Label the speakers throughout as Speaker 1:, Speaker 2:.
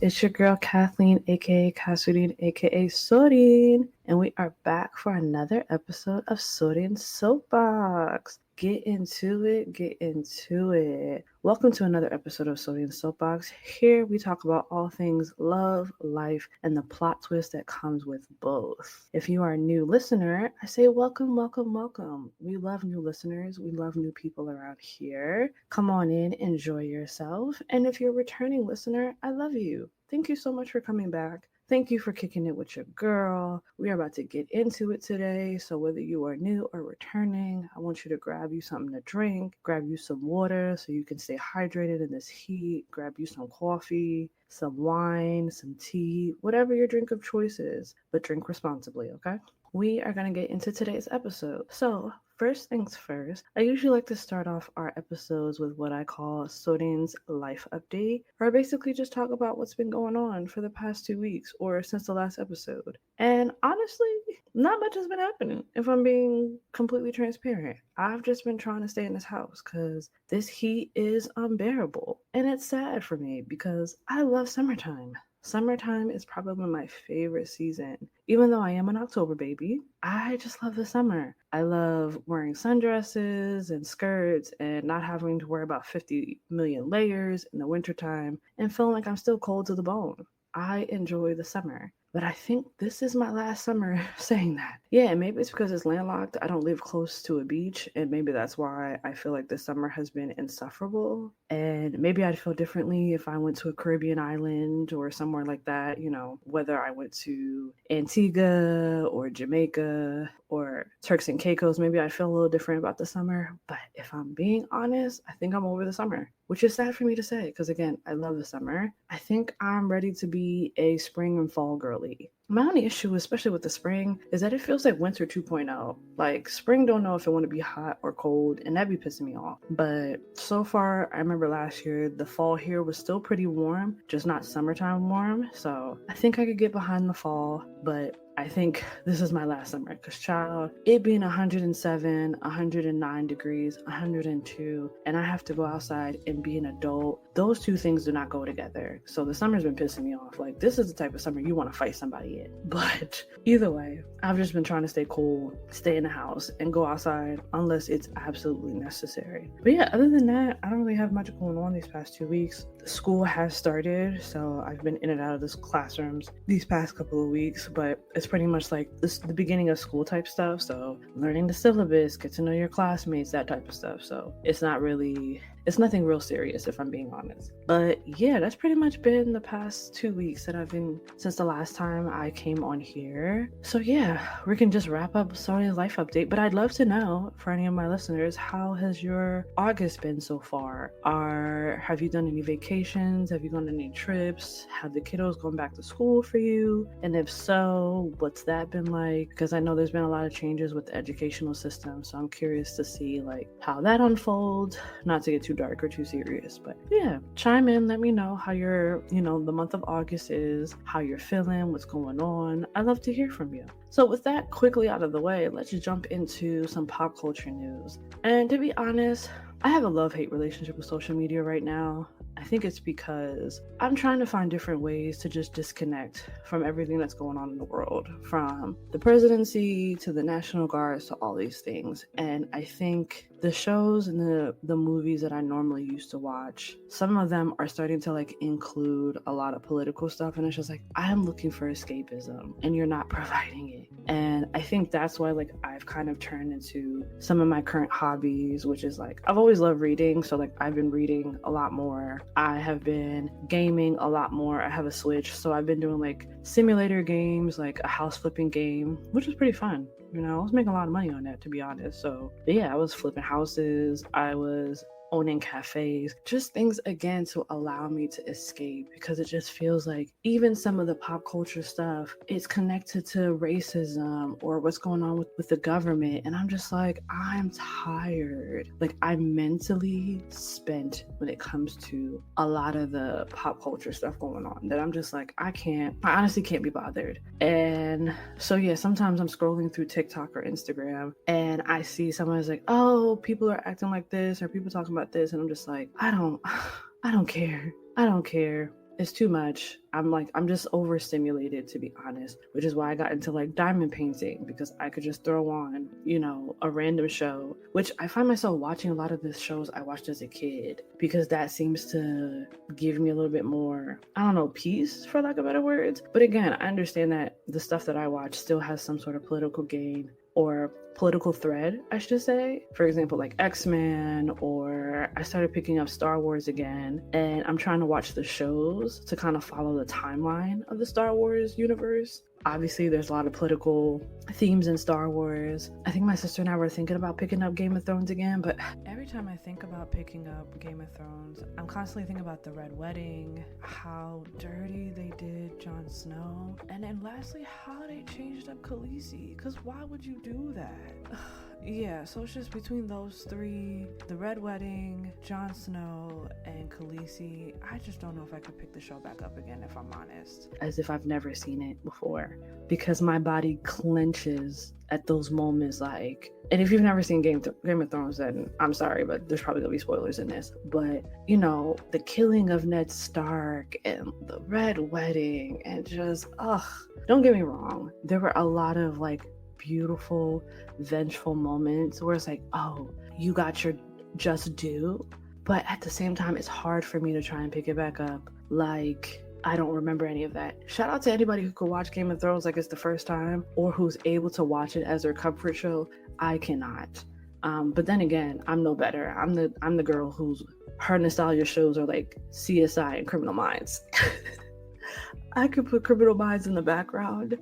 Speaker 1: It's your girl Kathleen, aka Kasudin, aka Sorin, and we are back for another episode of Sorin Soapbox. Get into it, get into it. Welcome to another episode of Sorin Soapbox. Here we talk about all things love, life, and the plot twist that comes with both. If you are a new listener, I say welcome, welcome, welcome. We love new listeners. We love new people around here. Come on in, enjoy yourself. And if you're a returning listener, I love you. Thank you so much for coming back. Thank you for kicking it with your girl. We are about to get into it today. So whether you are new or returning, I want you to grab you something to drink, grab you some water so you can stay hydrated in this heat, grab you some coffee, some wine, some tea, whatever your drink of choice is, but drink responsibly, okay? We are going to get into today's episode. So, first things first, I usually like to start off our episodes with what I call Sorin's life update, where I basically just talk about what's been going on for the past 2 weeks or since the last episode. And honestly, not much has been happening, if I'm being completely transparent. I've just been trying to stay in this house because this heat is unbearable. And it's sad for me because I love summertime. Summertime is probably my favorite season. Even though I am an October baby, I just love the summer. I love wearing sundresses and skirts and not having to worry about 50 million layers in the wintertime and feeling like I'm still cold to the bone. I enjoy the summer. But I think this is my last summer saying that. Yeah, maybe it's because it's landlocked. I don't live close to a beach, and maybe that's why I feel like this summer has been insufferable. And maybe I'd feel differently if I went to a Caribbean island or somewhere like that, whether I went to Antigua or Jamaica or Turks and Caicos, maybe I'd feel a little different about the summer. But if I'm being honest, I think I'm over the summer, which is sad for me to say because, again, I love the summer. I think I'm ready to be a spring and fall girly. My only issue, especially with the spring, is that it feels like winter 2.0. Like, spring don't know if it want to be hot or cold, and that be pissing me off. But so far, I remember last year, the fall here was still pretty warm, just not summertime warm. So I think I could get behind the fall, but I think this is my last summer because, child, it being 107, 109 degrees, 102, and I have to go outside and be an adult. Those two things do not go together. So the summer's been pissing me off. Like, this is the type of summer you want to fight somebody in. But either way, I've just been trying to stay cool, stay in the house, and go outside unless it's absolutely necessary. But yeah, other than that, I don't really have much going on these past 2 weeks. School has started, so I've been in and out of this classrooms these past couple of weeks, but it's pretty much like the beginning of school type stuff. So learning the syllabus, get to know your classmates, that type of stuff. So it's nothing real serious if I'm being honest. But yeah, that's pretty much been the past 2 weeks that I've been since the last time I came on here. So yeah, we can just wrap up Sonia's life update. But I'd love to know, for any of my listeners, how has your August been so far? Have you done any vacations? Have you gone on any trips? Have the kiddos gone back to school for you? And if so, what's that been like? Because I know there's been a lot of changes with the educational system, so I'm curious to see like how that unfolds. Not to get too dark or too serious, but yeah, chime in, let me know how the month of August is, how you're feeling, what's going on. I'd love to hear from you. So with that quickly out of the way, let's just jump into some pop culture news. And to be honest, I have a love-hate relationship with social media right now. I think it's because I'm trying to find different ways to just disconnect from everything that's going on in the world, from the presidency to the National Guards to all these things. And I think the shows and the movies that I normally used to watch, some of them are starting to like include a lot of political stuff, and it's just like, I'm looking for escapism and you're not providing it. And I think that's why like I've kind of turned into some of my current hobbies, which is like I've always loved reading, so like I've been reading a lot more. I have been gaming a lot more. I have a Switch, so I've been doing like simulator games, like a house flipping game, which is pretty fun. I was making a lot of money on that, to be honest. So yeah, I was flipping houses. I was owning cafes, just things again to allow me to escape, because it just feels like even some of the pop culture stuff, it's connected to racism or what's going on with the government. And I'm just like, I'm tired. Like, I'm mentally spent when it comes to a lot of the pop culture stuff going on, that I'm just like, I honestly can't be bothered. And so yeah, sometimes I'm scrolling through TikTok or Instagram and I see someone's like, oh, people are acting like this, or people talking about this, and I'm just like, I don't care. it's too much. I'm just overstimulated, to be honest, which is why I got into like diamond painting, because I could just throw on, a random show, which I find myself watching a lot of the shows I watched as a kid, because that seems to give me a little bit more, I don't know, peace, for lack of better words. But again, I understand that the stuff that I watch still has some sort of political gain or political thread, I should say. For example, like X-Men, or I started picking up Star Wars again, and I'm trying to watch the shows to kind of follow the timeline of the Star Wars universe. Obviously, there's a lot of political themes in Star Wars. I think my sister and I were thinking about picking up Game of Thrones again, but every time I think about picking up Game of Thrones, I'm constantly thinking about the Red Wedding, how dirty they did Jon Snow, and then lastly, how they changed up Khaleesi, because why would you do that? Yeah, so it's just between those three, the Red Wedding, Jon Snow, and Khaleesi. I just don't know if I could pick the show back up again, if I'm honest. As if I've never seen it before. Because my body clenches at those moments, like, and if you've never seen Game of Thrones, then I'm sorry, but there's probably gonna be spoilers in this. But, the killing of Ned Stark and the Red Wedding, and just, don't get me wrong. There were a lot of, like, beautiful, vengeful moments where it's like, oh, you got your just due. But at the same time, it's hard for me to try and pick it back up. Like, I don't remember any of that. Shout out to anybody who could watch Game of Thrones like it's the first time, or who's able to watch it as their comfort show. I cannot. But then again, I'm no better. I'm the girl whose her nostalgia shows are like CSI and Criminal Minds. I could put Criminal Minds in the background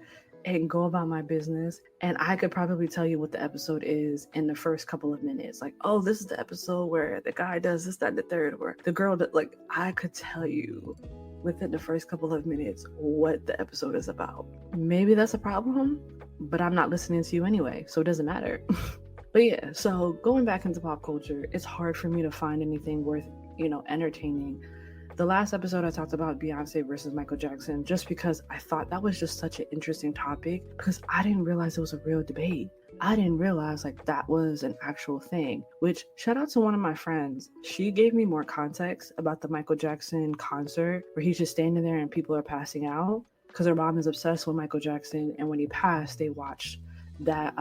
Speaker 1: and go about my business, and I could probably tell you what the episode is in the first couple of minutes. Like, oh, this is the episode where the guy does this, that, and the third, where the girl that, like, I could tell you within the first couple of minutes what the episode is about. Maybe that's a problem, but I'm not listening to you anyway, so it doesn't matter. But yeah, so going back into pop culture, it's hard for me to find anything worth, entertaining. The last episode I talked about Beyonce versus Michael Jackson, just because I thought that was just such an interesting topic, because I didn't realize it was a real debate. I didn't realize like that was an actual thing, which shout out to one of my friends. She gave me more context about the Michael Jackson concert where he's just standing there and people are passing out, because her mom is obsessed with Michael Jackson. And when he passed, they watched that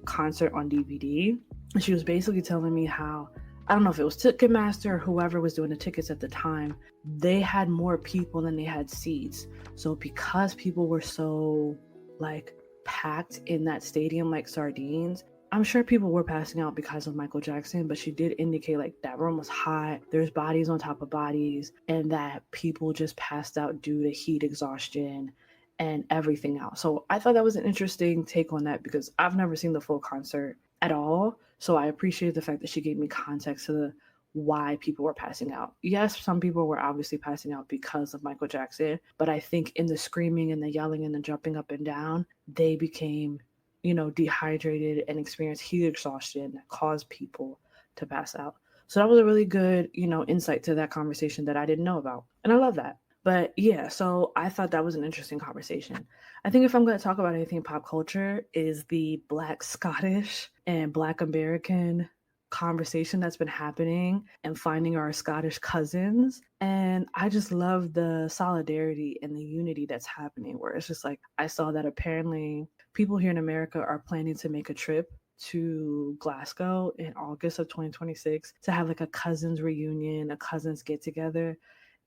Speaker 1: concert on DVD. And she was basically telling me how, I don't know if it was Ticketmaster or whoever was doing the tickets at the time, they had more people than they had seats. So because people were so like packed in that stadium like sardines, I'm sure people were passing out because of Michael Jackson, but she did indicate like that room was hot, there's bodies on top of bodies, and that people just passed out due to heat exhaustion and everything else. So I thought that was an interesting take on that, because I've never seen the full concert at all. So I appreciate the fact that she gave me context to why people were passing out. Yes, some people were obviously passing out because of Michael Jackson, but I think in the screaming and the yelling and the jumping up and down, they became, dehydrated and experienced heat exhaustion that caused people to pass out. So that was a really good, insight to that conversation that I didn't know about. And I love that. But yeah, so I thought that was an interesting conversation. I think if I'm going to talk about anything pop culture, is the Black Scottish and Black American conversation that's been happening and finding our Scottish cousins. And I just love the solidarity and the unity that's happening, where it's just like, I saw that apparently people here in America are planning to make a trip to Glasgow in August of 2026 to have like a cousins reunion, a cousins get together.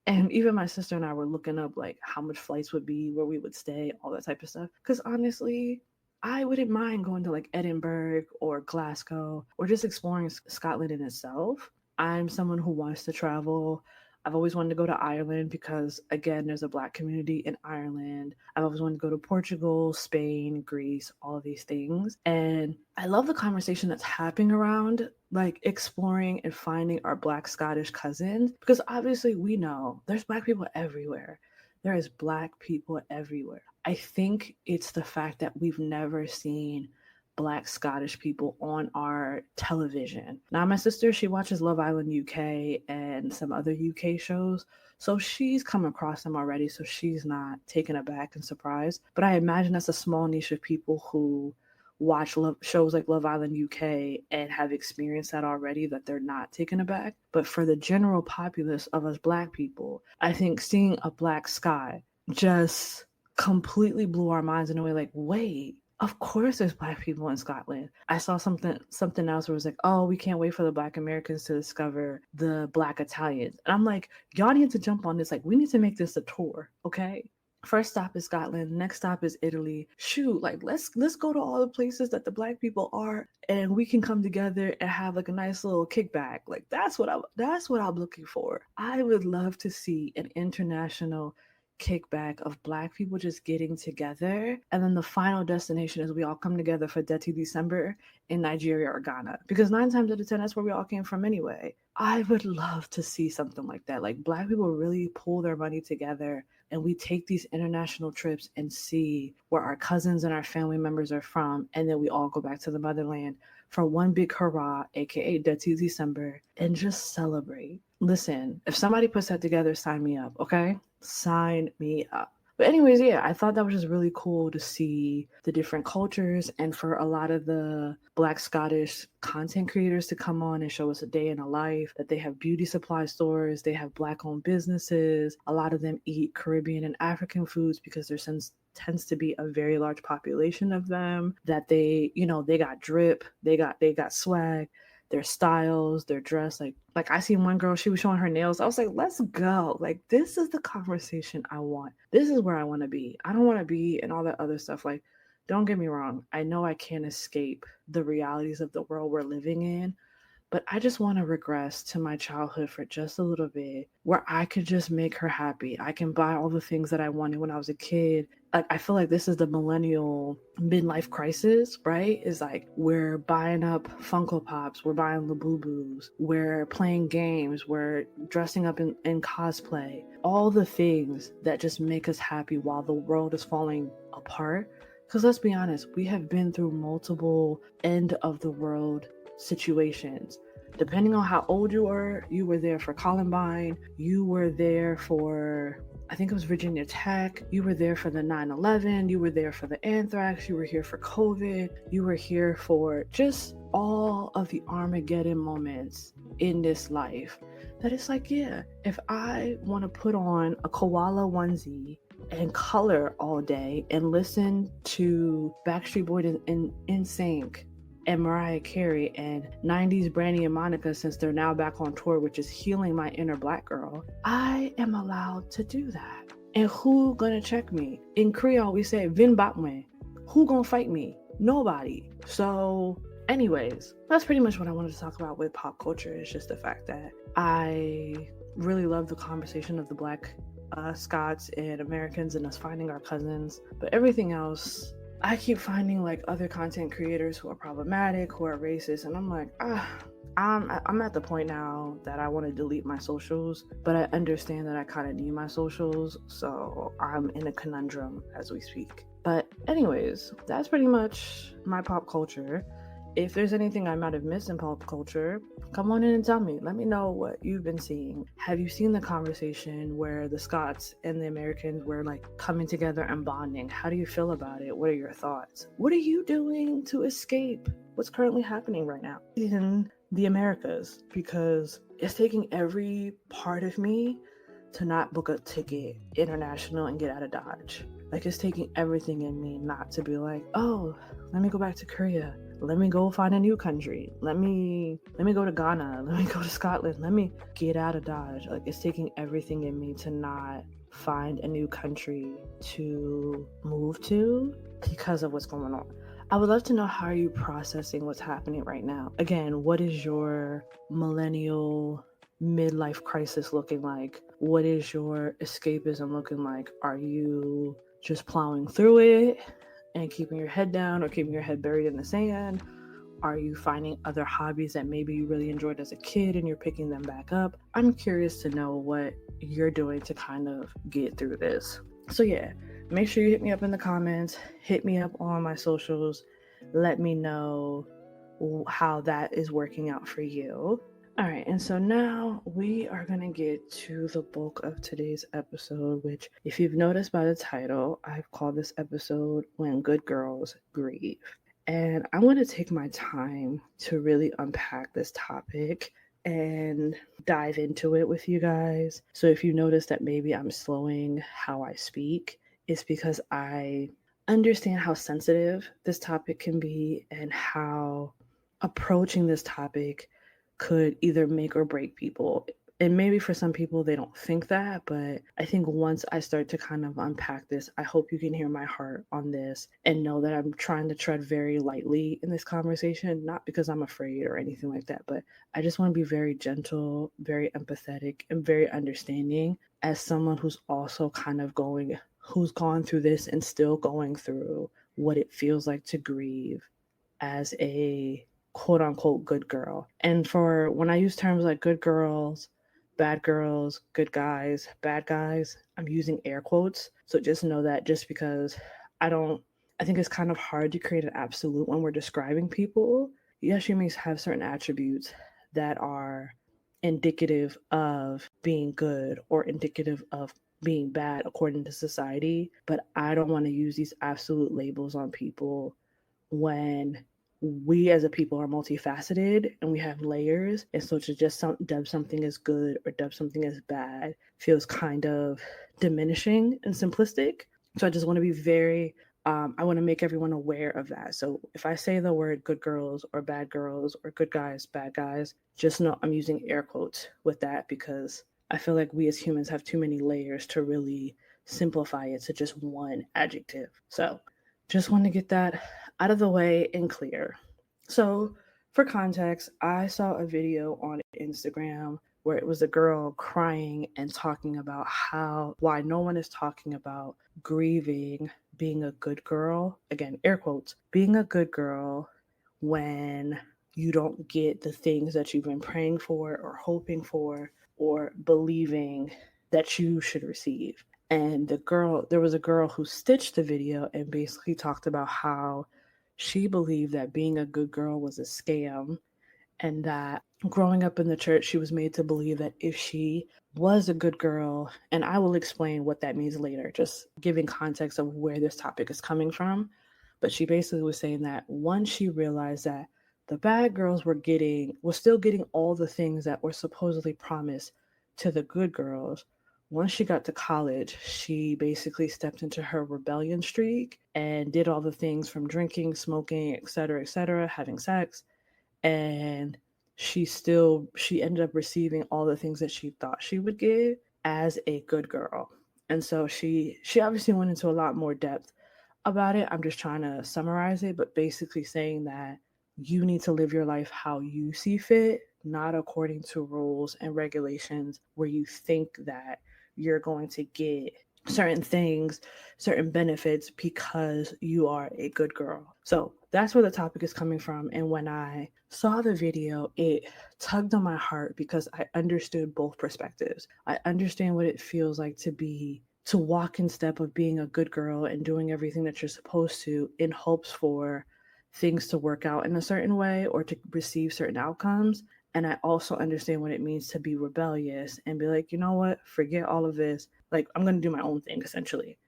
Speaker 1: And even my sister and I were looking up like how much flights would be, where we would stay, all that type of stuff. Because honestly, I wouldn't mind going to like Edinburgh or Glasgow or just exploring Scotland in itself. I'm someone who wants to travel. I've always wanted to go to Ireland because, again, there's a Black community in Ireland. I've always wanted to go to Portugal, Spain, Greece, all of these things. And I love the conversation that's happening around like exploring and finding our Black Scottish cousins, because obviously we know there's Black people everywhere. There is Black people everywhere. I think it's the fact that we've never seen Black Scottish people on our television. Now, my sister, she watches Love Island UK and some other UK shows, so she's come across them already, so she's not taken aback and surprised. But I imagine that's a small niche of people who watch shows like Love Island UK and have experienced that already, that they're not taken aback. But for the general populace of us Black people, I think seeing a black sky just completely blew our minds in a way like, wait, of course there's Black people in Scotland. I saw something else where it was like, oh, we can't wait for the Black Americans to discover the Black Italians. And I'm like, y'all need to jump on this. Like, we need to make this a tour, okay? First stop is Scotland, next stop is Italy. Shoot, like let's go to all the places that the Black people are, and we can come together and have like a nice little kickback. Like that's what I'm looking for. I would love to see an international kickback of Black people just getting together, and then the final destination is we all come together for Dirty December in Nigeria or Ghana, because 9 times out of 10 that's where we all came from anyway. I would love to see something like that. Like Black people really pull their money together and we take these international trips and see where our cousins and our family members are from, and then we all go back to the motherland for one big hurrah, aka Dirty December, and just celebrate. Listen, if somebody puts that together, sign me up, okay? Sign me up. But anyways, yeah, I thought that was just really cool to see the different cultures, and for a lot of the Black Scottish content creators to come on and show us a day in a life, that they have beauty supply stores, they have Black owned businesses. A lot of them eat Caribbean and African foods because there tends to be a very large population of them, that they, you know, they got drip, they got swag, their styles, their dress. Like I seen one girl, she was showing her nails. I was like, let's go. Like, this is the conversation I want. This is where I want to be. I don't want to be in all that other stuff. Like, don't get me wrong. I know I can't escape the realities of the world we're living in, but I just want to regress to my childhood for just a little bit, where I could just make her happy. I can buy all the things that I wanted when I was a kid. Like, I feel like this is the millennial midlife crisis, right? Is like, we're buying up Funko Pops, we're buying Labubus, we're playing games, we're dressing up in cosplay. All the things that just make us happy while the world is falling apart. Because let's be honest, we have been through multiple end of the world situations. Depending on how old you were there for Columbine, you were there for, I think it was Virginia Tech, you were there for the 9/11, you were there for the anthrax, you were here for COVID, you were here for just all of the Armageddon moments in this life. That it's like, yeah, if I want to put on a koala onesie and color all day and listen to Backstreet Boys and NSYNC and Mariah Carey and 90s Brandy and Monica, since they're now back on tour, which is healing my inner Black girl, I am allowed to do that. And who gonna check me? In Creole, we say, Vin Batme. Who gonna fight me? Nobody. So anyways, that's pretty much what I wanted to talk about with pop culture. It's just the fact that I really love the conversation of the Black Scots and Americans and us finding our cousins. But everything else, I keep finding like other content creators who are problematic, who are racist, and I'm like, I'm at the point now that I want to delete my socials, but I understand that I kind of need my socials, so I'm in a conundrum as we speak. But anyways, that's pretty much my pop culture. If there's anything I might have missed in pop culture, come on in and tell me. Let me know what you've been seeing. Have you seen the conversation where the Scots and the Americans were like coming together and bonding? How do you feel about it? What are your thoughts? What are you doing to escape what's currently happening right now in the Americas? Because it's taking every part of me to not book a ticket international and get out of Dodge. Like, it's taking everything in me not to be like, oh, let me go back to Korea. Let me go find a new country. Let me go to Ghana. Let me go to Scotland. Let me get out of Dodge. Like, it's taking everything in me to not find a new country to move to because of what's going on. I would love to know, how are you processing what's happening right now? Again, what is your millennial midlife crisis looking like? What is your escapism looking like? Are you just plowing through it and keeping your head down, or keeping your head buried in the sand? Are you finding other hobbies that maybe you really enjoyed as a kid and you're picking them back up? I'm curious to know what you're doing to kind of get through this. So yeah, make sure you hit me up in the comments, hit me up on my socials, let me know how that is working out for you. All right, and so now we are going to get to the bulk of today's episode, which, if you've noticed by the title, I've called this episode When Good Girls Grieve. And I want to take my time to really unpack this topic and dive into it with you guys. So if you notice that maybe I'm slowing how I speak, it's because I understand how sensitive this topic can be and how approaching this topic could either make or break people. And maybe for some people, they don't think that, but I think once I start to kind of unpack this, I hope you can hear my heart on this and know that I'm trying to tread very lightly in this conversation, not because I'm afraid or anything like that, but I just want to be very gentle, very empathetic, and very understanding as someone who's also kind of who's gone through this and still going through what it feels like to grieve as a quote unquote good girl. And for when I use terms like good girls, good guys, bad guys, I'm using air quotes. So just know that just because I think it's kind of hard to create an absolute when we're describing people. Yes, you may have certain attributes that are indicative of being good or indicative of being bad according to society, but I don't want to use these absolute labels on people when we as a people are multifaceted and we have layers. And so to just dub something as good or dub something as bad feels kind of diminishing and simplistic. So I just want to be I want to make everyone aware of that. So if I say the word good girls or good guys, bad guys, just know I'm using air quotes with that because I feel like we as humans have too many layers to really simplify it to just one adjective. So just want to get that out of the way and clear. So, for context, I saw a video on Instagram where it was a girl crying and talking about why no one is talking about grieving being a good girl. Again, air quotes, being a good girl when you don't get the things that you've been praying for or hoping for or believing that you should receive. And there was a girl who stitched the video and basically talked about how she believed that being a good girl was a scam and that growing up in the church, she was made to believe that if she was a good girl, and I will explain what that means later, just giving context of where this topic is coming from. But she basically was saying that once she realized that the bad girls were still getting all the things that were supposedly promised to the good girls, once she got to college, she basically stepped into her rebellion streak and did all the things from drinking, smoking, etc., having sex. And she ended up receiving all the things that she thought she would get as a good girl. And so she obviously went into a lot more depth about it. I'm just trying to summarize it, but basically saying that you need to live your life how you see fit, not according to rules and regulations where you think that you're going to get certain things, certain benefits because you are a good girl. So that's where the topic is coming from. And when I saw the video, it tugged on my heart because I understood both perspectives. I understand what it feels like to walk in step of being a good girl and doing everything that you're supposed to in hopes for things to work out in a certain way or to receive certain outcomes. And I also understand what it means to be rebellious and be like, you know what, forget all of this. Like, I'm going to do my own thing, essentially.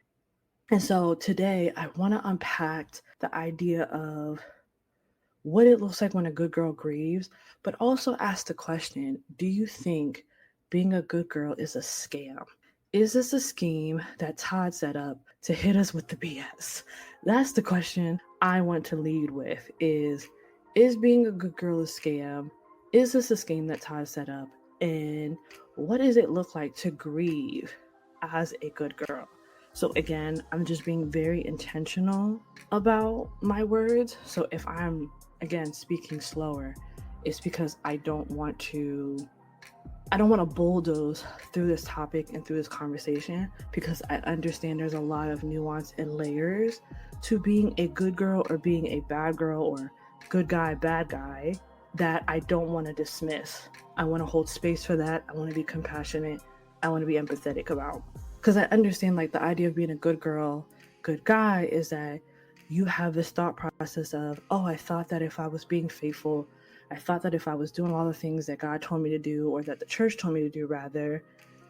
Speaker 1: And so today I want to unpack the idea of what it looks like when a good girl grieves, but also ask the question, do you think being a good girl is a scam? Is this a scheme that Todd set up to hit us with the BS? That's the question I want to lead with is being a good girl a scam? Is this a scheme that Todd set up? And what does it look like to grieve as a good girl? So again, I'm just being very intentional about my words. So if I'm, again, speaking slower, it's because I don't want to bulldoze through this topic and through this conversation because I understand there's a lot of nuance and layers to being a good girl or being a bad girl or good guy, bad guy that I don't want to dismiss. I want to hold space for that. I want to be compassionate. I want to be empathetic about. Because I understand like the idea of being a good girl, good guy is that you have this thought process of, oh, I thought that if I was being faithful, I thought that if I was doing all the things that God told me to do, or that the church told me to do rather,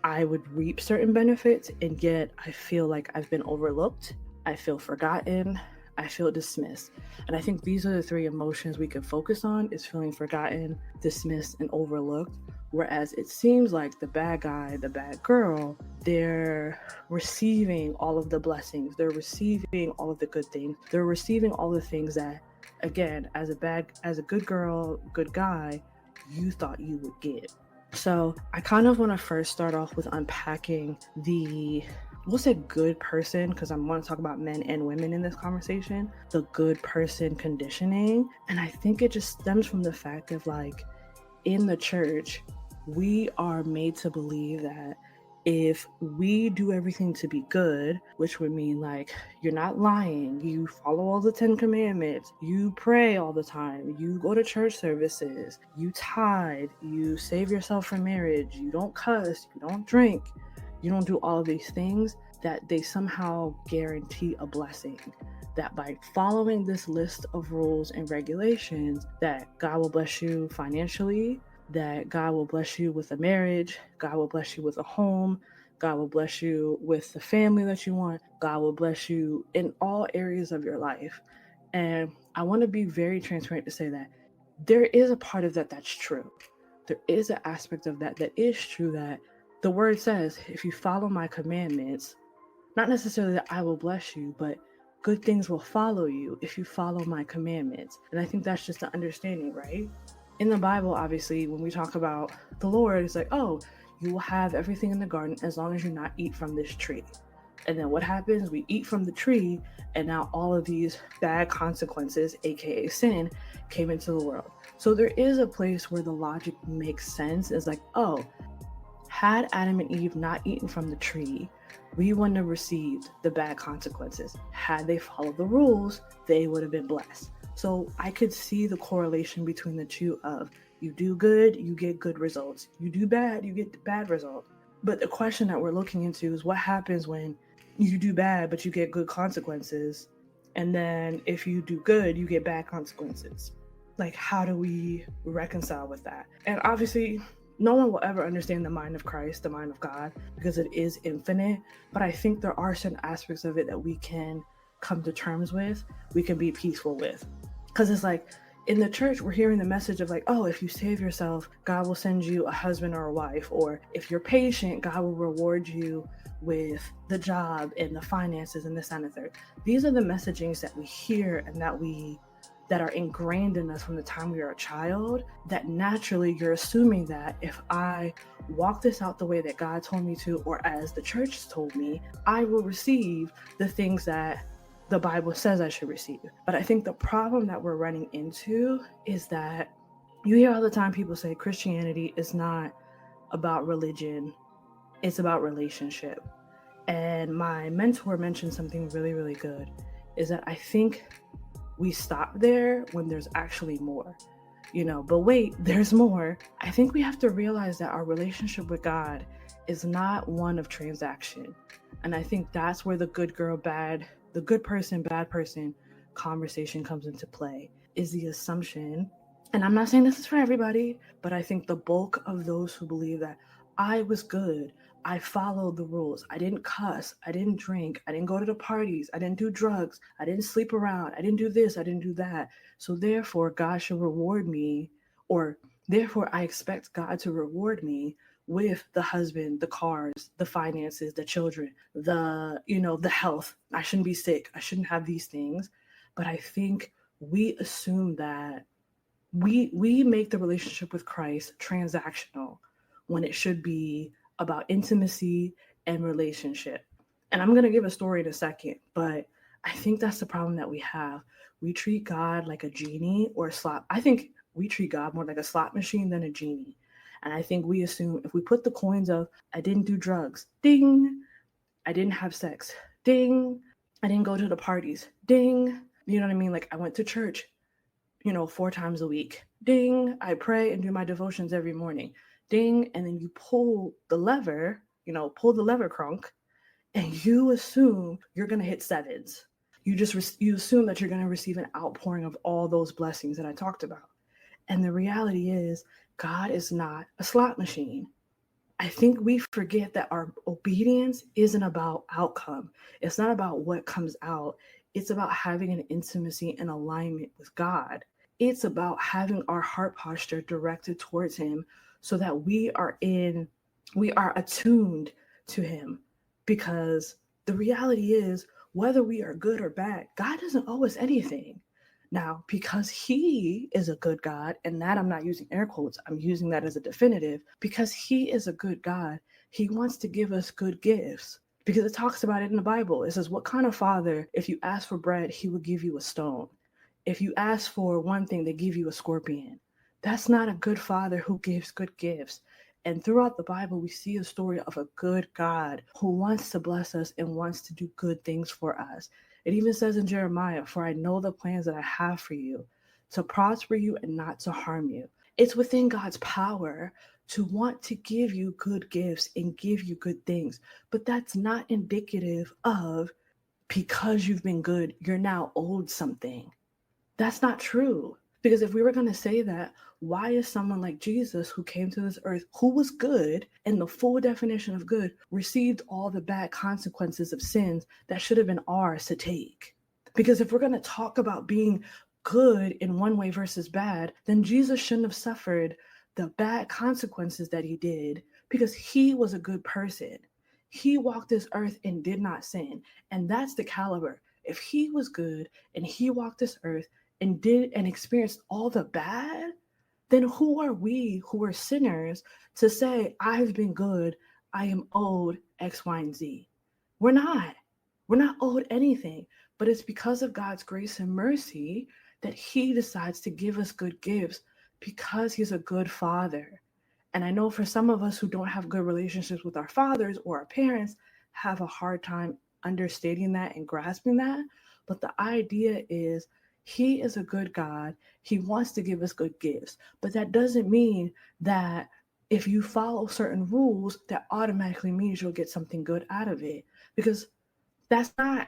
Speaker 1: I would reap certain benefits, and yet I feel like I've been overlooked. I feel forgotten. I feel dismissed. And I think these are the three emotions we can focus on, is feeling forgotten, dismissed, and overlooked. Whereas it seems like the bad guy, the bad girl, they're receiving all of the blessings. They're receiving all of the good things. They're receiving all the things that, again, as a good girl, good guy, you thought you would get. So I kind of want to first start off with unpacking we'll say good person, because I want to talk about men and women in this conversation, the good person conditioning. And I think it just stems from the fact of, like, in the church, we are made to believe that if we do everything to be good, which would mean, like, you're not lying, you follow all the 10 commandments, you pray all the time, you go to church services, you tithe, you save yourself for marriage, you don't cuss, you don't drink, you don't do all of these things, that they somehow guarantee a blessing. That by following this list of rules and regulations, that God will bless you financially, that God will bless you with a marriage, God will bless you with a home, God will bless you with the family that you want, God will bless you in all areas of your life. And I want to be very transparent to say that there is a part of that that's true. There is an aspect of that that is true, that the word says, if you follow my commandments, not necessarily that I will bless you, but good things will follow you if you follow my commandments. And I think that's just the understanding, right? In the Bible, obviously, when we talk about the Lord, it's like, oh, you will have everything in the garden as long as you not eat from this tree. And then what happens? We eat from the tree, and now all of these bad consequences, aka sin, came into the world. So there is a place where the logic makes sense. It's like, oh, had Adam and Eve not eaten from the tree, we wouldn't have received the bad consequences. Had they followed the rules, they would have been blessed. So I could see the correlation between the two of, you do good, you get good results. You do bad, you get bad results. But the question that we're looking into is, what happens when you do bad, but you get good consequences? And then if you do good, you get bad consequences. Like, how do we reconcile with that? And obviously, no one will ever understand the mind of Christ, the mind of God, because it is infinite. But I think there are certain aspects of it that we can come to terms with, we can be peaceful with. Because it's like, in the church, we're hearing the message of, like, oh, if you save yourself, God will send you a husband or a wife. Or if you're patient, God will reward you with the job and the finances and this and the third. These are the messagings that we hear and that are ingrained in us from the time we are a child, that naturally you're assuming that if I walk this out the way that God told me to, or as the church told me, I will receive the things that the Bible says I should receive. But I think the problem that we're running into is that you hear all the time people say Christianity is not about religion, it's about relationship. And my mentor mentioned something really, really good, is that I think we stop there when there's actually more, but wait, there's more. I think we have to realize that our relationship with God is not one of transaction. And I think that's where the good person, bad person conversation comes into play, is the assumption. And I'm not saying this is for everybody, but I think the bulk of those who believe that I was good, I followed the rules, I didn't cuss, I didn't drink, I didn't go to the parties, I didn't do drugs, I didn't sleep around, I didn't do this, I didn't do that. So therefore, God should reward me, or therefore I expect God to reward me with the husband, the cars, the finances, the children, the health. I shouldn't be sick. I shouldn't have these things. But I think we assume that we make the relationship with Christ transactional when it should be about intimacy and relationship. And I'm going to give a story in a second, but I think that's the problem that we have. We treat God like a genie or a slot. I think we treat God more like a slot machine than a genie. And I think we assume if we put the coins of, I didn't do drugs, ding, I didn't have sex, ding, I didn't go to the parties, ding, you know what I mean? Like, I went to church, 4 times a week, ding, I pray and do my devotions every morning, ding, and then you pull the lever, crunk, and you assume you're going to hit sevens. You assume that you're going to receive an outpouring of all those blessings that I talked about. And the reality is, God is not a slot machine. I think we forget that our obedience isn't about outcome. It's not about what comes out. It's about having an intimacy and alignment with God. It's about having our heart posture directed towards Him so that we are attuned to Him. Because the reality is, whether we are good or bad, God doesn't owe us anything. Now, because He is a good God, and that I'm not using air quotes, I'm using that as a definitive, because He is a good God, He wants to give us good gifts. Because it talks about it in the Bible. It says, what kind of father, if you ask for bread, he would give you a stone? If you ask for one thing, they give you a scorpion. That's not a good father who gives good gifts. And throughout the Bible, we see a story of a good God who wants to bless us and wants to do good things for us. It even says in Jeremiah, for I know the plans that I have for you, to prosper you and not to harm you. It's within God's power to want to give you good gifts and give you good things. But that's not indicative of because you've been good, you're now owed something. That's not true. Because if we were going to say that, why is someone like Jesus, who came to this earth, who was good, and the full definition of good, received all the bad consequences of sins that should have been ours to take? Because if we're going to talk about being good in one way versus bad, then Jesus shouldn't have suffered the bad consequences that he did because he was a good person. He walked this earth and did not sin. And that's the caliber. If he was good and he walked this earth and did and experienced all the bad, then who are we who are sinners to say, I've been good, I am owed X, Y, and Z? We're not. We're not owed anything, but it's because of God's grace and mercy that he decides to give us good gifts because he's a good father. And I know for some of us who don't have good relationships with our fathers or our parents have a hard time understanding that and grasping that. But the idea is he is a good God. He wants to give us good gifts. But that doesn't mean that if you follow certain rules, that automatically means you'll get something good out of it. Because that's not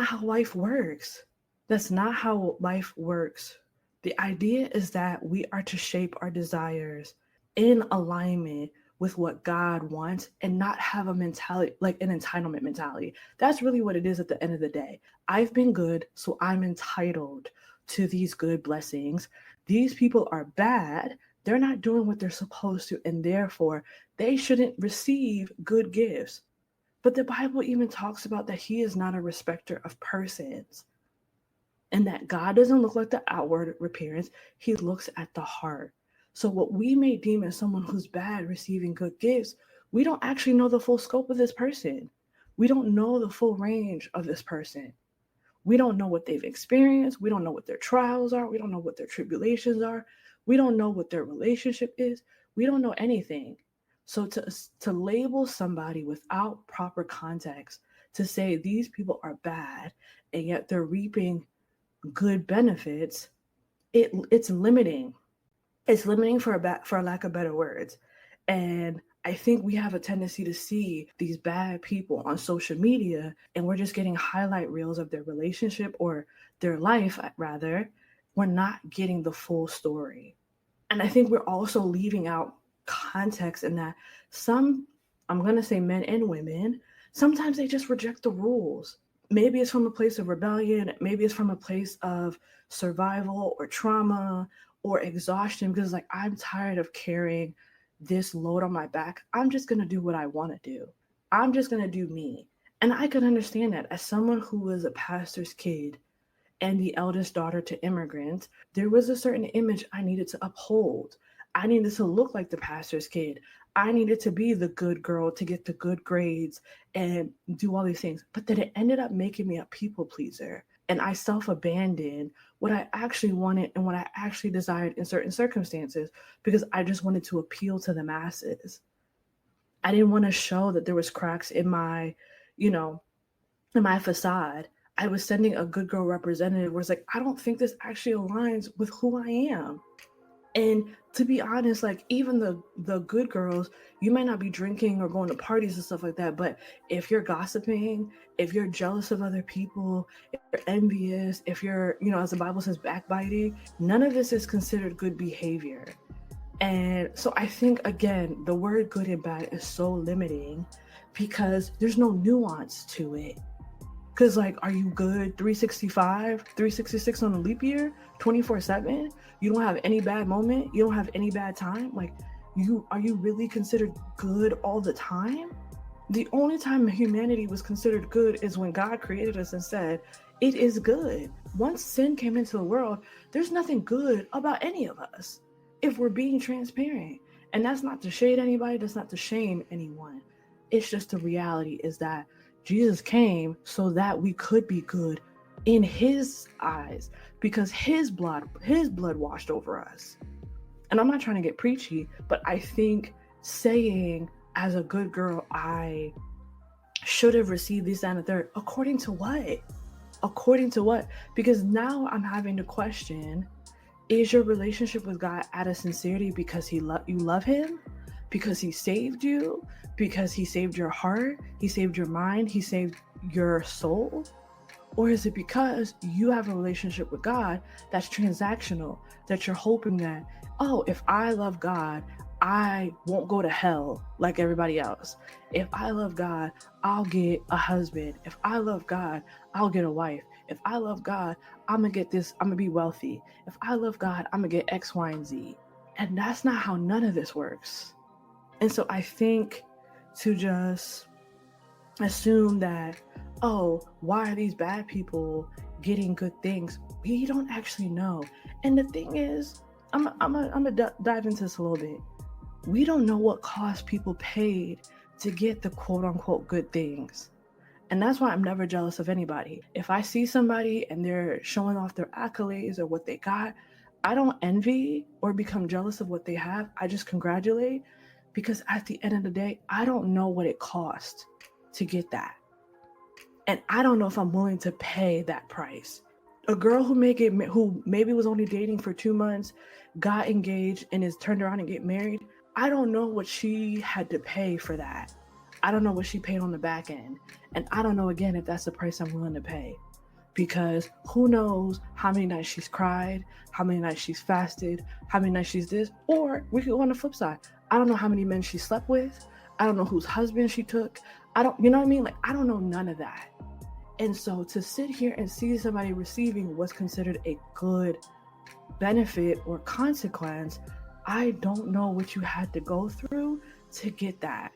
Speaker 1: how life works. That's not how life works. The idea is that we are to shape our desires in alignment with what God wants and not have a mentality like an entitlement mentality. That's really what it is at the end of the day. I've been good, so I'm entitled to these good blessings. These people are bad. They're not doing what they're supposed to, and therefore they shouldn't receive good gifts. But the Bible even talks about that he is not a respecter of persons and that God doesn't look like the outward appearance, he looks at the heart. So what we may deem as someone who's bad receiving good gifts, we don't actually know the full scope of this person. We don't know the full range of this person. We don't know what they've experienced. We don't know what their trials are. We don't know what their tribulations are. We don't know what their relationship is. We don't know anything. So to label somebody without proper context, to say these people are bad and yet they're reaping good benefits, it's limiting. It's limiting for a lack of better words. And I think we have a tendency to see these bad people on social media and we're just getting highlight reels of their relationship or their life rather. We're not getting the full story. And I think we're also leaving out context in that some, I'm going to say men and women, sometimes they just reject the rules. Maybe it's from a place of rebellion. Maybe it's from a place of survival or trauma or exhaustion because like, I'm tired of carrying this load on my back. I'm just going to do what I want to do. I'm just going to do me. And I could understand that as someone who was a pastor's kid and the eldest daughter to immigrants, there was a certain image I needed to uphold. I needed to look like the pastor's kid. I needed to be the good girl to get the good grades and do all these things. But then it ended up making me a people pleaser. And I self-abandoned what I actually wanted and what I actually desired in certain circumstances because I just wanted to appeal to the masses. I didn't want to show that there was cracks in my, in my facade. I was sending a good girl representative where it's like, I don't think this actually aligns with who I am. And to be honest, like even the good girls, you might not be drinking or going to parties and stuff like that. But if you're gossiping, if you're jealous of other people, if you're envious, if you're, as the Bible says, backbiting, none of this is considered good behavior. And so I think, again, the word good and bad is so limiting because there's no nuance to it. Because, like, are you good 365, 366 on a leap year, 24/7? You don't have any bad moment? You don't have any bad time? Like, are you really considered good all the time? The only time humanity was considered good is when God created us and said, it is good. Once sin came into the world, there's nothing good about any of us if we're being transparent. And that's not to shade anybody, that's not to shame anyone. It's just the reality is that Jesus came so that we could be good in his eyes because his blood washed over us. And I'm not trying to get preachy, but I think saying as a good girl, I should have received this and the third, according to what? According to what? Because now I'm having to question, is your relationship with God out of sincerity because you love him? Because he saved you? Because he saved your heart? He saved your mind? He saved your soul? Or is it because you have a relationship with God that's transactional, that you're hoping that, oh, if I love God, I won't go to hell like everybody else. If I love God, I'll get a husband. If I love God, I'll get a wife. If I love God, I'm going to get this, I'm going to be wealthy. If I love God, I'm going to get X, Y, and Z. And that's not how none of this works. And so I think to just assume that, oh, why are these bad people getting good things? We don't actually know. And the thing is, I'm gonna dive into this a little bit. We don't know what cost people paid to get the quote unquote good things. And that's why I'm never jealous of anybody. If I see somebody and they're showing off their accolades or what they got, I don't envy or become jealous of what they have. I just congratulate because at the end of the day, I don't know what it cost to get that. And I don't know if I'm willing to pay that price. A girl who maybe was only dating for 2 months, got engaged and is turned around and get married. I don't know what she had to pay for that. I don't know what she paid on the back end. And I don't know, again, if that's the price I'm willing to pay. Because who knows how many nights she's cried, how many nights she's fasted, how many nights she's this. Or we could go on the flip side. I don't know how many men she slept with. I don't know whose husband she took. You know what I mean? Like, I don't know none of that. And so to sit here and see somebody receiving what's considered a good benefit or consequence, I don't know what you had to go through to get that.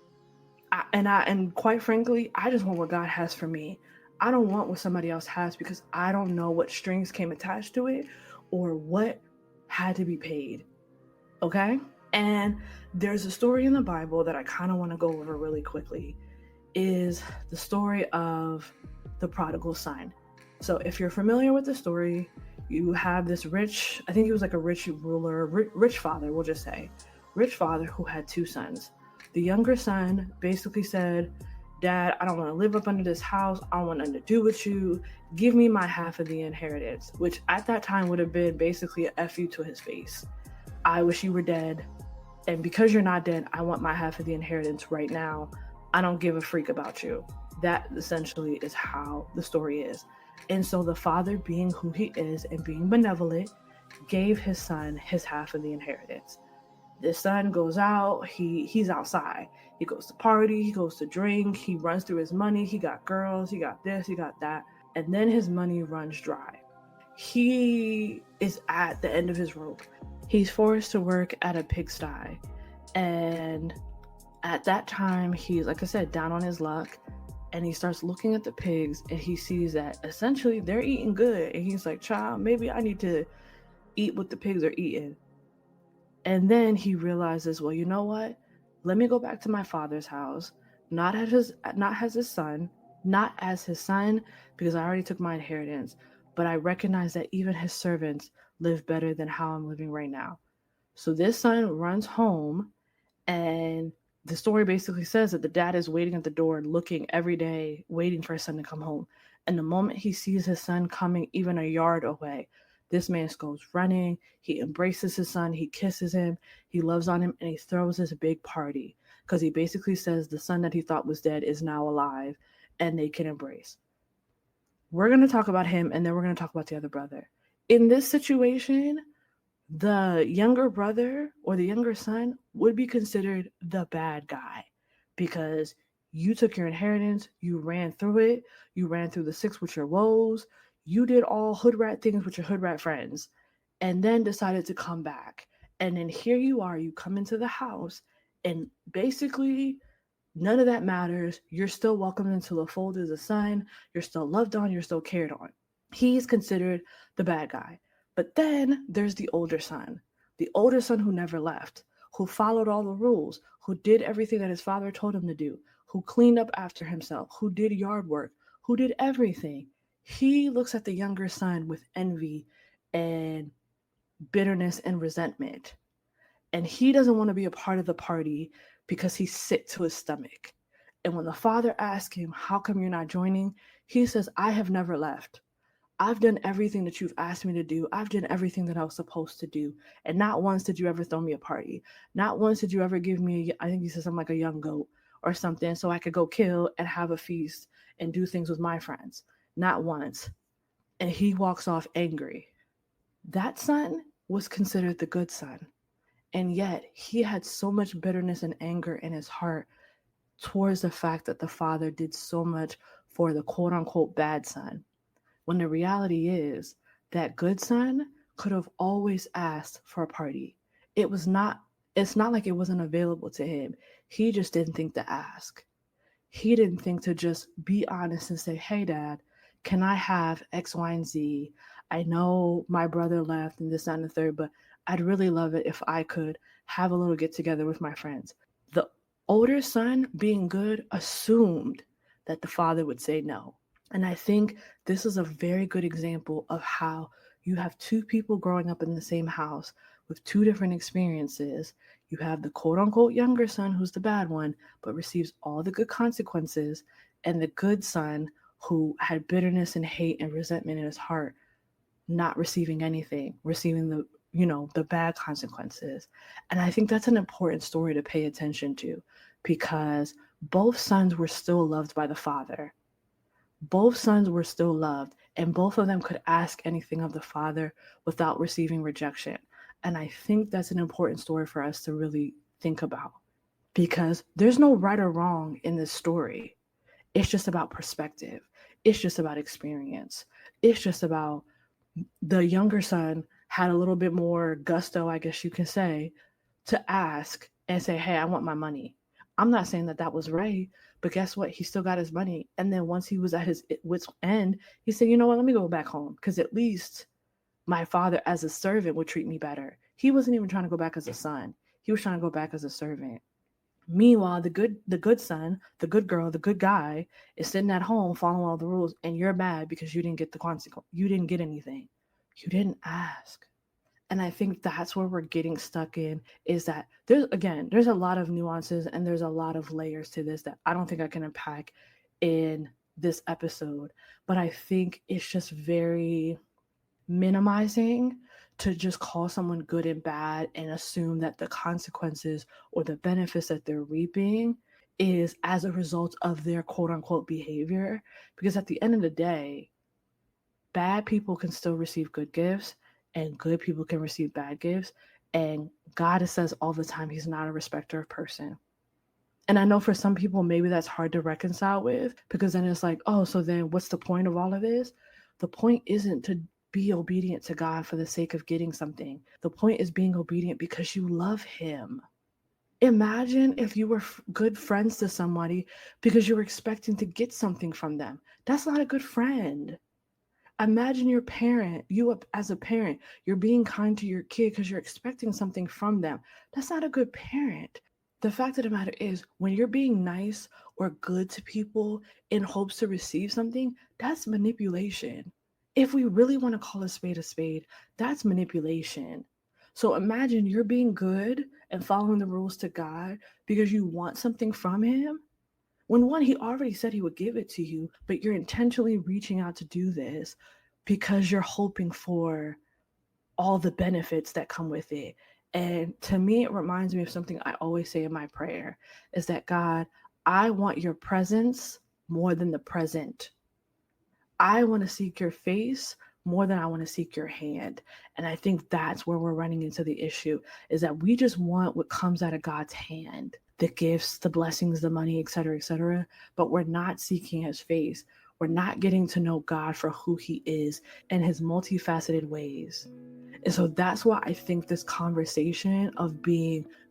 Speaker 1: And quite frankly, I just want what God has for me. I don't want what somebody else has because I don't know what strings came attached to it or what had to be paid. Okay? And there's a story in the Bible that I kind of want to go over really quickly, is the story of the prodigal son. So if you're familiar with the story, you have this rich, I think he was like a rich ruler, rich father, we'll just say, rich father who had 2 sons. The younger son basically said, Dad, I don't want to live up under this house. I don't want nothing to do with you. Give me my half of the inheritance, which at that time would have been basically a F you to his face. I wish you were dead. And because you're not dead, I want my half of the inheritance right now. I don't give a freak about you. That essentially is how the story is. And so the father, being who he is and being benevolent, gave his son his half of the inheritance. The son goes out, he's outside. He goes to party, he goes to drink, he runs through his money, he got girls, he got this, he got that. And then his money runs dry. He is at the end of his rope. He's forced to work at a pigsty. And at that time, he's, like I said, down on his luck. And he starts looking at the pigs and he sees that essentially they're eating good. And he's like, child, maybe I need to eat what the pigs are eating. And then he realizes, well, you know what? Let me go back to my father's house, not as his son, because I already took my inheritance. But I recognize that even his servants live better than how I'm living right now. So this son runs home, and the story basically says that the dad is waiting at the door, looking every day, waiting for his son to come home. And the moment he sees his son coming even a yard away, this man goes running. He embraces his son. He kisses him. He loves on him, and he throws this big party because he basically says the son that he thought was dead is now alive, and they can embrace. We're going to talk about him, and then we're going to talk about the other brother. In this situation, the younger brother or the younger son would be considered the bad guy because you took your inheritance, you ran through it, you ran through the six with your woes, you did all hood rat things with your hood rat friends, and then decided to come back. And then here you are, you come into the house, and basically none of that matters. You're still welcomed into the fold as a son, you're still loved on, you're still cared on. He's considered the bad guy. But then there's the older son who never left, who followed all the rules, who did everything that his father told him to do, who cleaned up after himself, who did yard work, who did everything. He looks at the younger son with envy and bitterness and resentment. And he doesn't want to be a part of the party because he's sick to his stomach. And when the father asks him, "How come you're not joining?" he says, "I have never left. I've done everything that you've asked me to do. I've done everything that I was supposed to do. And not once did you ever throw me a party. Not once did you ever give me, I think you said something like a young goat or something, so I could go kill and have a feast and do things with my friends. Not once." And he walks off angry. That son was considered the good son. And yet he had so much bitterness and anger in his heart towards the fact that the father did so much for the quote unquote bad son. When the reality is that good son could have always asked for a party. It's not like it wasn't available to him. He just didn't think to ask. He didn't think to just be honest and say, "Hey dad, can I have X, Y, and Z? I know my brother left and this, that, and the third, but I'd really love it if I could have a little get together with my friends." The older son, being good, assumed that the father would say no. And I think this is a very good example of how you have two people growing up in the same house with two different experiences. You have the quote unquote younger son who's the bad one, but receives all the good consequences, and the good son who had bitterness and hate and resentment in his heart, not receiving anything, receiving the bad consequences. And I think that's an important story to pay attention to because both sons were still loved by the father. Both sons were still loved, and both of them could ask anything of the father without receiving rejection. And I think that's an important story for us to really think about because there's no right or wrong in this story. It's just about perspective, it's just about experience, it's just about the younger son had a little bit more gusto, I guess you can say, to ask and say, "Hey, I want my money." I'm not saying that that was right, but guess what? He still got his money. And then once he was at his wit's end, he said, "You know what? Let me go back home because at least my father as a servant would treat me better." He wasn't even trying to go back as a son. He was trying to go back as a servant. Meanwhile, the good son, the good girl, the good guy is sitting at home following all the rules, and you're mad because you didn't get the consequence. You didn't get anything. You didn't ask. And I think that's where we're getting stuck in is that there's a lot of nuances and there's a lot of layers to this that I don't think I can unpack in this episode. But I think it's just very minimizing to just call someone good and bad and assume that the consequences or the benefits that they're reaping is as a result of their quote unquote behavior. Because at the end of the day, bad people can still receive good gifts and good people can receive bad gifts. And God says all the time, He's not a respecter of person. And I know for some people, maybe that's hard to reconcile with because then it's like, oh, so then what's the point of all of this? The point isn't to be obedient to God for the sake of getting something. The point is being obedient because you love Him. Imagine if you were good friends to somebody because you were expecting to get something from them. That's not a good friend. Imagine your parent, you as a parent, you're being kind to your kid because you're expecting something from them. That's not a good parent. The fact of the matter is, when you're being nice or good to people in hopes to receive something, that's manipulation. If we really want to call a spade, that's manipulation. So imagine you're being good and following the rules to God because you want something from Him. When one, He already said He would give it to you, but you're intentionally reaching out to do this because you're hoping for all the benefits that come with it. And to me, it reminds me of something I always say in my prayer is that God, I want your presence more than the present. I want to seek your face more than I want to seek your hand. And I think that's where we're running into the issue, is that we just want what comes out of God's hand, the gifts, the blessings, the money, etc., but we're not seeking his face. We're not getting to know God for who he is and his multifaceted ways. And so that's why I think this conversation of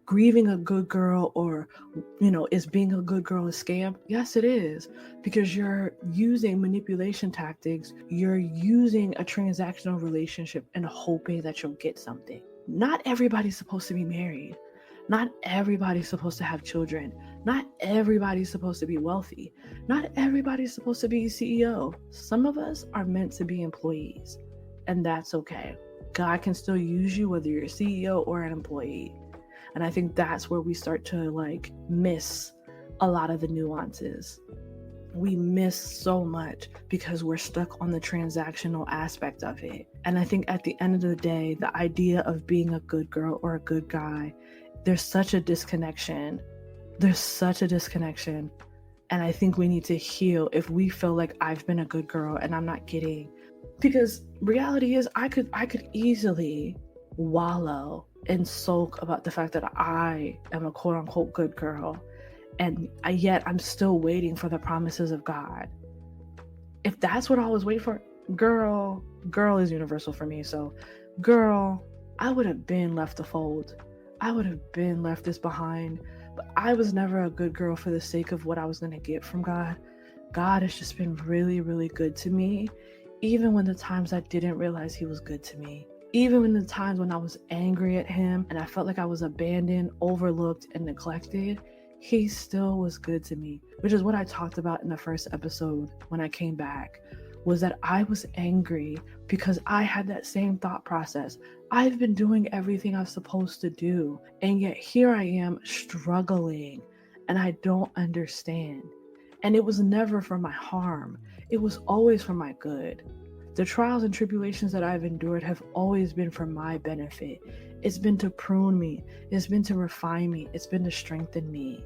Speaker 1: grieving a good girl, or, is being a good girl a scam? Yes, it is, because you're using manipulation tactics. You're using a transactional relationship and hoping that you'll get something. Not everybody's supposed to be married. Not everybody's supposed to have children. Not everybody's supposed to be wealthy. Not everybody's supposed to be CEO. Some of us are meant to be employees, and that's okay. God can still use you whether you're a CEO or an employee. And I think that's where we start to miss a lot of the nuances. We miss so much because we're stuck on the transactional aspect of it. And I think at the end of the day, the idea of being a good girl or a good guy, there's such a disconnection. And I think we need to heal if we feel like I've been a good girl and I'm not getting. Because reality is I could easily wallow and sulk about the fact that I am a quote unquote good girl, and yet I'm still waiting for the promises of God. If that's what I was waiting for, girl is universal for me. So girl, I would have been left the fold. I would have been left this behind. But I was never a good girl for the sake of what I was going to get from God. God has just been really, really good to me. Even when the times I didn't realize he was good to me. Even in the times when I was angry at him and I felt like I was abandoned, overlooked, and neglected, he still was good to me. Which is what I talked about in the first episode when I came back, was that I was angry because I had that same thought process. I've been doing everything I'm supposed to do, and yet here I am struggling, and I don't understand. And it was never for my harm. It was always for my good. The trials and tribulations that I've endured have always been for my benefit. It's been to prune me. It's been to refine me. It's been to strengthen me.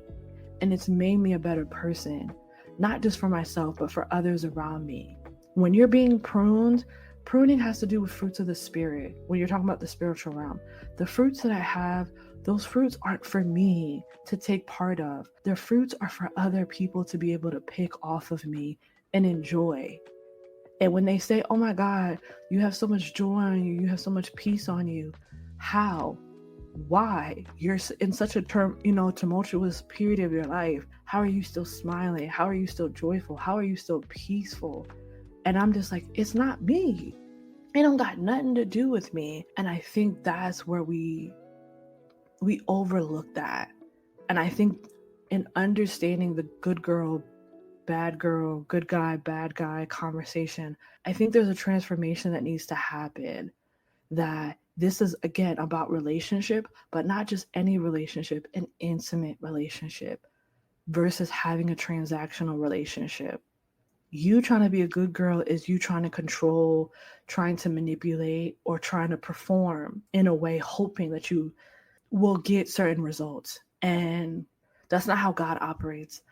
Speaker 1: And it's made me a better person, not just for myself, but for others around me. When you're being pruned, pruning has to do with fruits of the spirit. When you're talking about the spiritual realm, the fruits that I have, those fruits aren't for me to take part of. The fruits are for other people to be able to pick off of me and enjoy. And when they say, oh my God, you have so much joy on you, you have so much peace on you. How? Why? You're in such a tumultuous period of your life. How are you still smiling? How are you still joyful? How are you still peaceful? And I'm just like, it's not me. It don't got nothing to do with me. And I think that's where we overlook that. And I think in understanding the good girl, bad girl, good guy, bad guy conversation, I think there's a transformation that needs to happen. That this is, again, about relationship, but not just any relationship, an intimate relationship versus having a transactional relationship. You trying to be a good girl is you trying to control, trying to manipulate, or trying to perform in a way, hoping that you will get certain results. And that's not how God operates.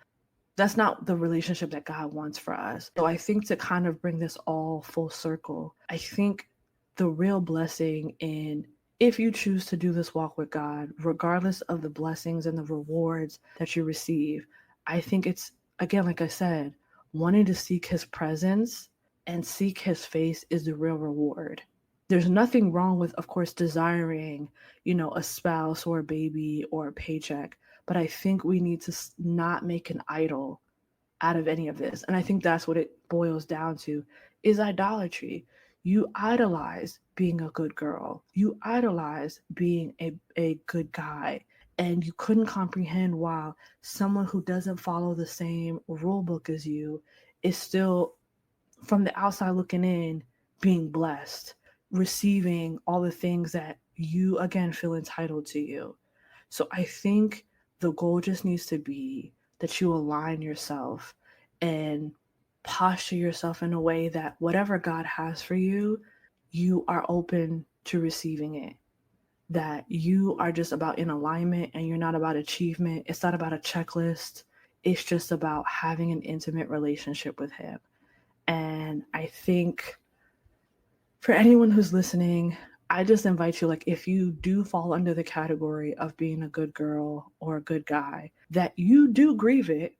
Speaker 1: That's not the relationship that God wants for us. So I think to kind of bring this all full circle, I think the real blessing in, if you choose to do this walk with God, regardless of the blessings and the rewards that you receive, I think it's, again, like I said, wanting to seek his presence and seek his face is the real reward. There's nothing wrong with, of course, desiring, a spouse or a baby or a paycheck. But I think we need to not make an idol out of any of this. And I think that's what it boils down to, is idolatry. You idolize being a good girl. You idolize being a good guy. And you couldn't comprehend why someone who doesn't follow the same rule book as you is still, from the outside looking in, being blessed, receiving all the things that you, again, feel entitled to you. So I think the goal just needs to be that you align yourself and posture yourself in a way that whatever God has for you, you are open to receiving it. That you are just about in alignment and you're not about achievement. It's not about a checklist. It's just about having an intimate relationship with him. And I think For anyone who's listening, I just invite you, like, if you do fall under the category of being a good girl or a good guy, that you do grieve it.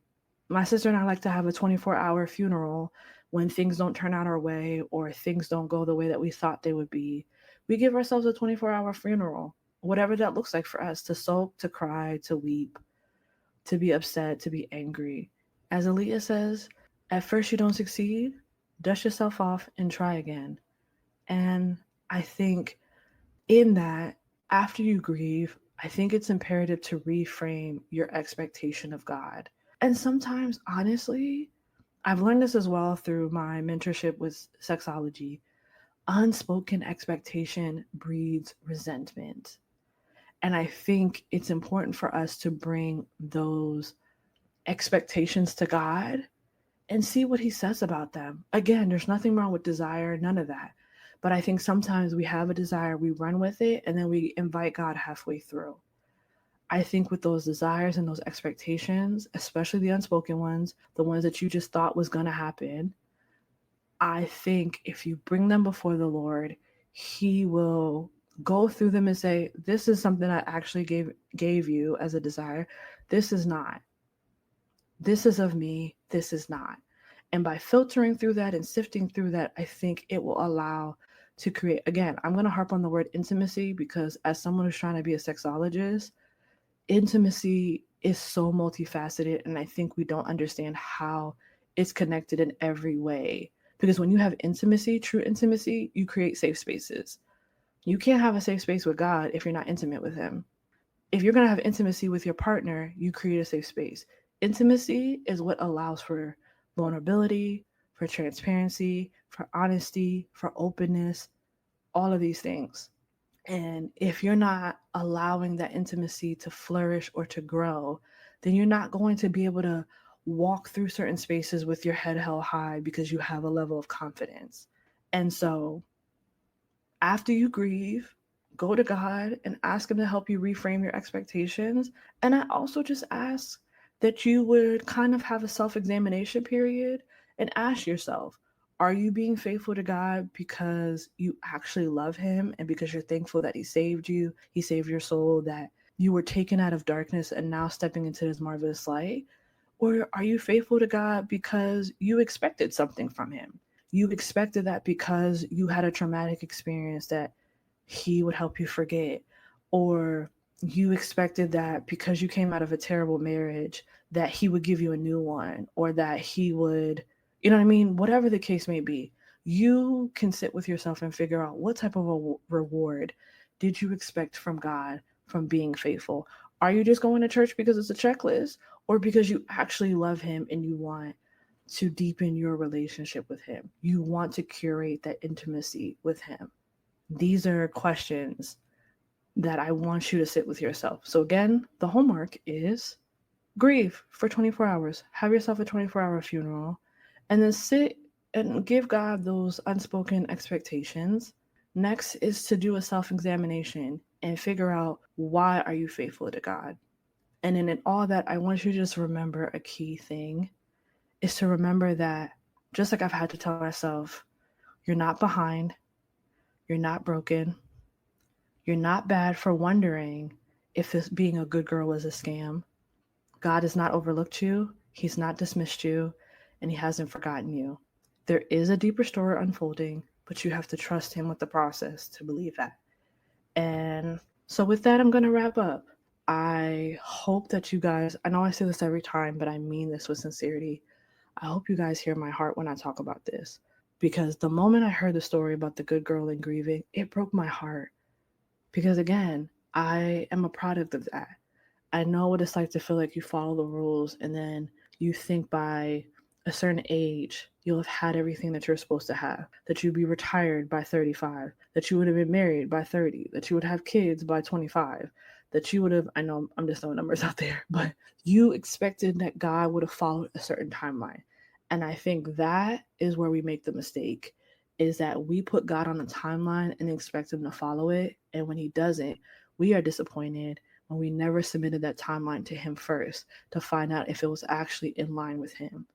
Speaker 1: My sister and I like to have a 24-hour funeral when things don't turn out our way or things don't go the way that we thought they would be. We give ourselves a 24-hour funeral, whatever that looks like for us, to soak, to cry, to weep, to be upset, to be angry. As Aaliyah says, at first you don't succeed, dust yourself off and try again. And I think in that, after you grieve, I think it's imperative to reframe your expectation of God. And sometimes, honestly, I've learned this as well through my mentorship with sexology. Unspoken expectation breeds resentment. And I think it's important for us to bring those expectations to God and see what he says about them. Again, there's nothing wrong with desire, none of that. But I think sometimes we have a desire, we run with it, and then we invite God halfway through. I think with those desires and those expectations, especially the unspoken ones, the ones that you just thought was going to happen, I think if you bring them before the Lord, he will go through them and say, this is something I actually gave you as a desire. This is not. This is of me. This is not. And by filtering through that and sifting through that, I think it will allow to create, again, I'm going to harp on the word intimacy because as someone who's trying to be a sexologist, intimacy is so multifaceted. And I think we don't understand how it's connected in every way. Because when you have intimacy, true intimacy, you create safe spaces. You can't have a safe space with God if you're not intimate with him. If you're going to have intimacy with your partner, you create a safe space. Intimacy is what allows for vulnerability, for transparency, for honesty, for openness, all of these things. And if you're not allowing that intimacy to flourish or to grow, then you're not going to be able to walk through certain spaces with your head held high because you have a level of confidence. And so after you grieve, go to God and ask him to help you reframe your expectations. And I also just ask that you would kind of have a self-examination period and ask yourself, are you being faithful to God because you actually love him and because you're thankful that he saved your soul, that you were taken out of darkness and now stepping into his marvelous light? Or are you faithful to God because you expected something from him? You expected that because you had a traumatic experience that he would help you forget. Or you expected that because you came out of a terrible marriage that he would give you a new one, or that he would, you know what I mean? Whatever the case may be, you can sit with yourself and figure out what type of a reward did you expect from God from being faithful? Are you just going to church because it's a checklist, or because you actually love him and you want to deepen your relationship with him? You want to curate that intimacy with him. These are questions that I want you to sit with yourself. So again, the homework is grieve for 24 hours. Have yourself a 24-hour funeral and then sit and give God those unspoken expectations. Next is to do a self-examination and figure out, why are you faithful to God? And then in all that, I want you to just remember a key thing is to remember that, just like I've had to tell myself, you're not behind, you're not broken, you're not bad for wondering if this being a good girl was a scam. God has not overlooked you, he's not dismissed you, and he hasn't forgotten you. There is a deeper story unfolding, but you have to trust him with the process to believe that. And so with that, I'm going to wrap up. I hope that you guys, I know I say this every time, but I mean this with sincerity. I hope you guys hear my heart when I talk about this, because the moment I heard the story about the good girl and grieving, it broke my heart. Because again, I am a product of that. I know what it's like to feel like you follow the rules and then you think by a certain age you'll have had everything that you're supposed to have, that you'd be retired by 35, that you would have been married by 30, that you would have kids by 25, that you would have, I know I'm just throwing numbers out there, but you expected that God would have followed a certain timeline. And I think that is where we make the mistake, is that we put God on a timeline and expect him to follow it. And when he doesn't, we are disappointed when we never submitted that timeline to him first to find out if it was actually in line with him.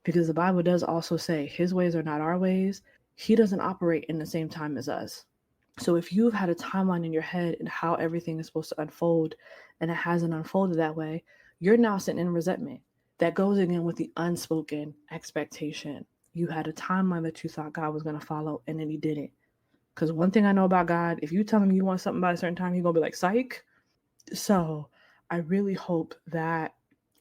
Speaker 1: Because the Bible does also say his ways are not our ways, he doesn't operate in the same time as us. So if you've had a timeline in your head and how everything is supposed to unfold and it hasn't unfolded that way, you're now sitting in resentment. That goes again with the unspoken expectation. You had a timeline that you thought God was going to follow and then he didn't. Because one thing I know about God, if you tell him you want something by a certain time, he's going to be like, psych. So I really hope that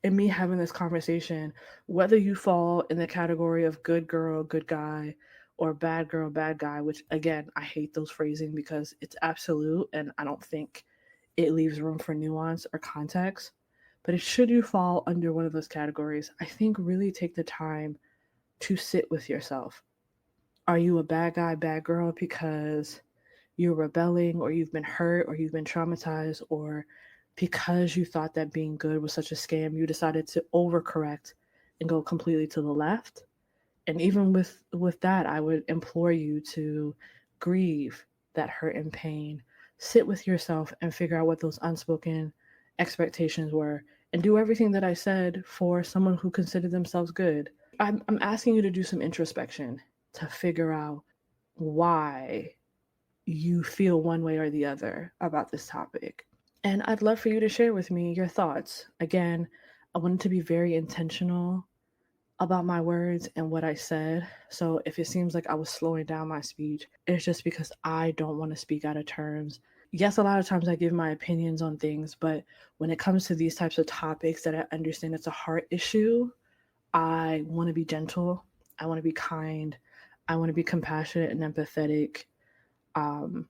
Speaker 1: in me having this conversation, whether you fall in the category of good girl, good guy, or bad girl, bad guy, which again, I hate those phrasing because it's absolute and I don't think it leaves room for nuance or context. But if should you fall under one of those categories, I think really take the time to sit with yourself. Are you a bad guy, bad girl because you're rebelling or you've been hurt or you've been traumatized, or because you thought that being good was such a scam, you decided to overcorrect and go completely to the left? And even with that, I would implore you to grieve that hurt and pain. Sit with yourself and figure out what those unspoken expectations were and do everything that I said for someone who considered themselves good. I'm asking you to do some introspection to figure out why you feel one way or the other about this topic. And I'd love for you to share with me your thoughts. Again, I wanted to be very intentional about my words and what I said. So if it seems like I was slowing down my speech, it's just because I don't want to speak out of terms. Yes, a lot of times I give my opinions on things, but when it comes to these types of topics that I understand it's a heart issue, I want to be gentle. I want to be kind. I want to be compassionate and empathetic um,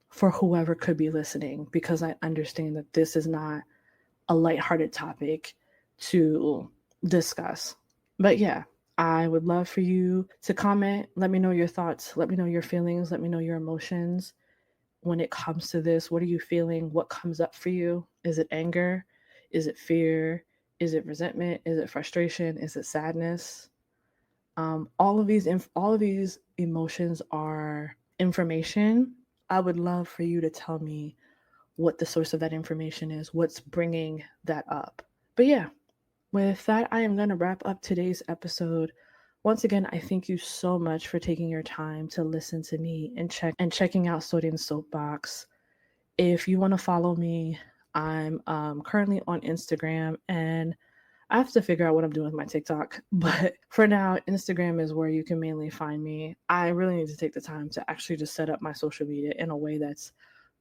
Speaker 1: for whoever could be listening, because I understand that this is not a lighthearted topic to discuss. But yeah, I would love for you to comment. Let me know your thoughts. Let me know your feelings. Let me know your emotions when it comes to this. What are you feeling? What comes up for you? Is it anger? Is it fear? Is it resentment? Is it frustration? Is it sadness? All of these emotions are information. I would love for you to tell me what the source of that information is, what's bringing that up. But yeah, with that, I am going to wrap up today's episode. Once again, I thank you so much for taking your time to listen to me and checking out Sorin's Soapbox. If you want to follow me, I'm currently on Instagram, and I have to figure out what I'm doing with my TikTok. But for now, Instagram is where you can mainly find me. I really need to take the time to actually just set up my social media in a way that's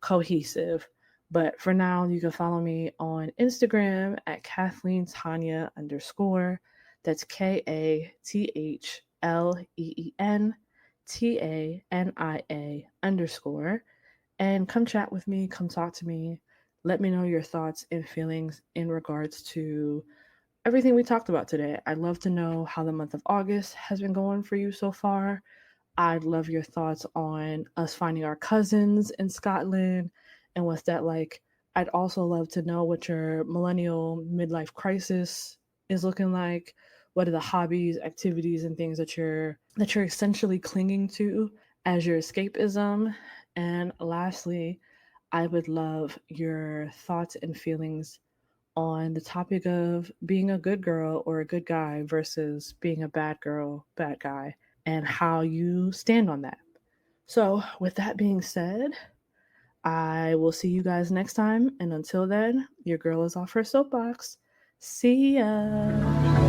Speaker 1: cohesive. But for now, you can follow me on Instagram at Kathleen Tanya _. That's KATHLEENTANIA _ and come chat with me, come talk to me. Let me know your thoughts and feelings in regards to everything we talked about today. I'd love to know how the month of August has been going for you so far. I'd love your thoughts on us finding our cousins in Scotland and what's that like. I'd also love to know what your millennial midlife crisis is looking like. What are the hobbies, activities, and things that you're essentially clinging to as your escapism? And lastly, I would love your thoughts and feelings on the topic of being a good girl or a good guy versus being a bad girl, bad guy, and how you stand on that. So, with that being said, I will see you guys next time. And until then, your girl is off her soapbox. See ya.